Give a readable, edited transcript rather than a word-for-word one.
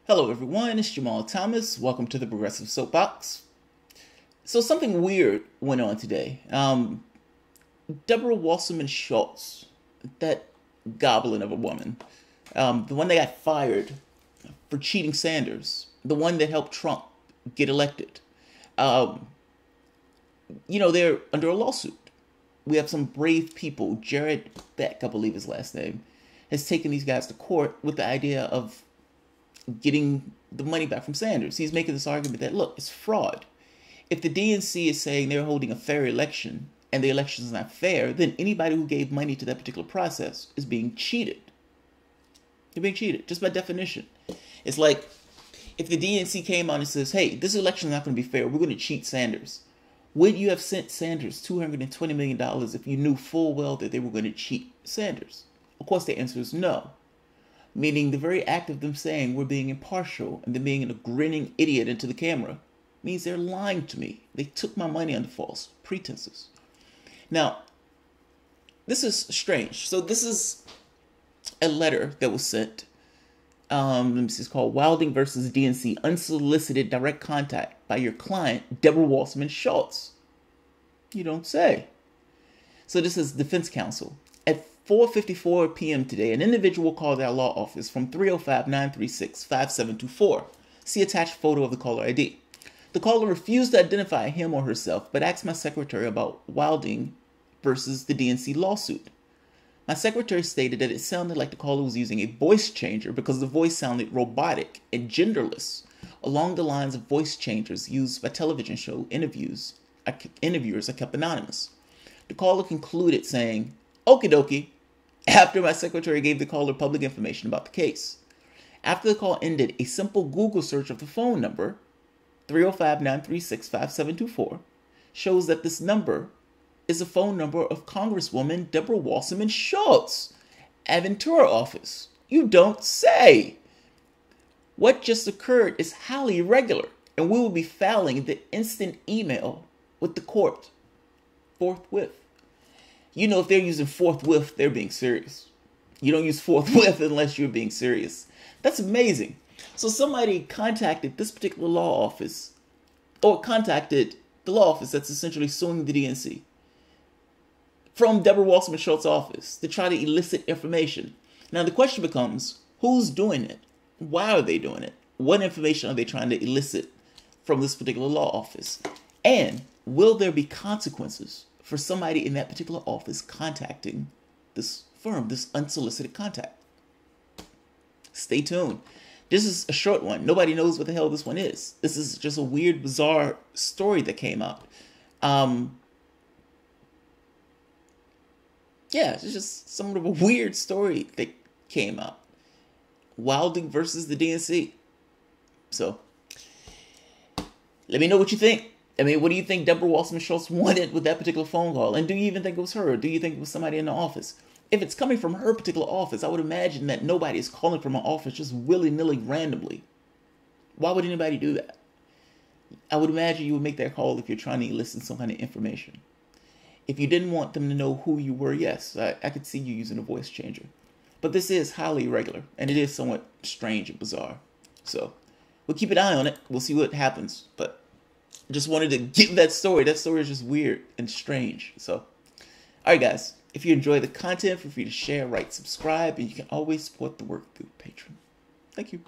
Hello everyone, it's Jamal Thomas. Welcome to the Progressive Soapbox. So something weird went on today. Debra Wasserman Shultz, that goblin of a woman, the one that got fired for cheating Sanders, the one that helped Trump get elected. They're under a lawsuit. We have some brave people. Jared Beck, I believe his last name, has taken these guys to court with the idea of getting the money back from Sanders. He's making this argument that, look, it's fraud. If the DNC is saying they're holding a fair election and the election is not fair, then anybody who gave money to that particular process is being cheated. They're being cheated, just by definition. It's like if the DNC came on and says, hey, this election is not going to be fair, we're going to cheat Sanders. Would you have sent Sanders $220 million if you knew full well that they were going to cheat Sanders? Of course, the answer is no. Meaning the very act of them saying we're being impartial and them being a grinning idiot into the camera means they're lying to me. They took my money under false pretenses. Now, this is strange. So this is a letter that was sent. This is called Wilding versus DNC, Unsolicited Direct Contact by your client, Debra Wasserman Shultz. You don't say. So this is defense counsel. At 4:54 p.m. today, an individual called our law office from 305-936-5724. See attached photo of the caller ID. The caller refused to identify him or herself, but asked my secretary about Wilding versus the DNC lawsuit. My secretary stated that it sounded like the caller was using a voice changer because the voice sounded robotic and genderless, along the lines of voice changers used by television show interviewers are kept anonymous. The caller concluded saying, "Okie dokie," after my secretary gave the caller public information about the case. After the call ended, a simple Google search of the phone number, 305-936-5724, shows that this number is a phone number of Congresswoman Debra Wasserman Shultz, Aventura office. You don't say. What just occurred is highly irregular, and we will be filing the instant email with the court forthwith. You know, if they're using forthwith, they're being serious. You don't use forthwith unless you're being serious. That's amazing. So somebody contacted this particular law office, or contacted the law office that's essentially suing the DNC, from Debra Wasserman Shultz's office to try to elicit information. Now the question becomes, who's doing it? Why are they doing it? What information are they trying to elicit from this particular law office? And will there be consequences for somebody in that particular office contacting this firm, this unsolicited contact? Stay tuned. This is a short one. Nobody knows what the hell this one is. This is just a weird, bizarre story that came out. It's just somewhat of a weird story that came out. Wilding versus the DNC. So, let me know what you think. I mean, what do you think Debra Wasserman Shultz wanted with that particular phone call? And do you even think it was her? Or do you think it was somebody in the office? If it's coming from her particular office, I would imagine that nobody is calling from her office just willy-nilly randomly. Why would anybody do that? I would imagine you would make that call if you're trying to elicit some kind of information. If you didn't want them to know who you were, yes, I could see you using a voice changer. But this is highly irregular, and it is somewhat strange and bizarre. So, we'll keep an eye on it. We'll see what happens. But just wanted to give that story. That story is just weird and strange. So, all right, guys. If you enjoy the content, feel free to share, write, subscribe, and you can always support the work through Patreon. Thank you.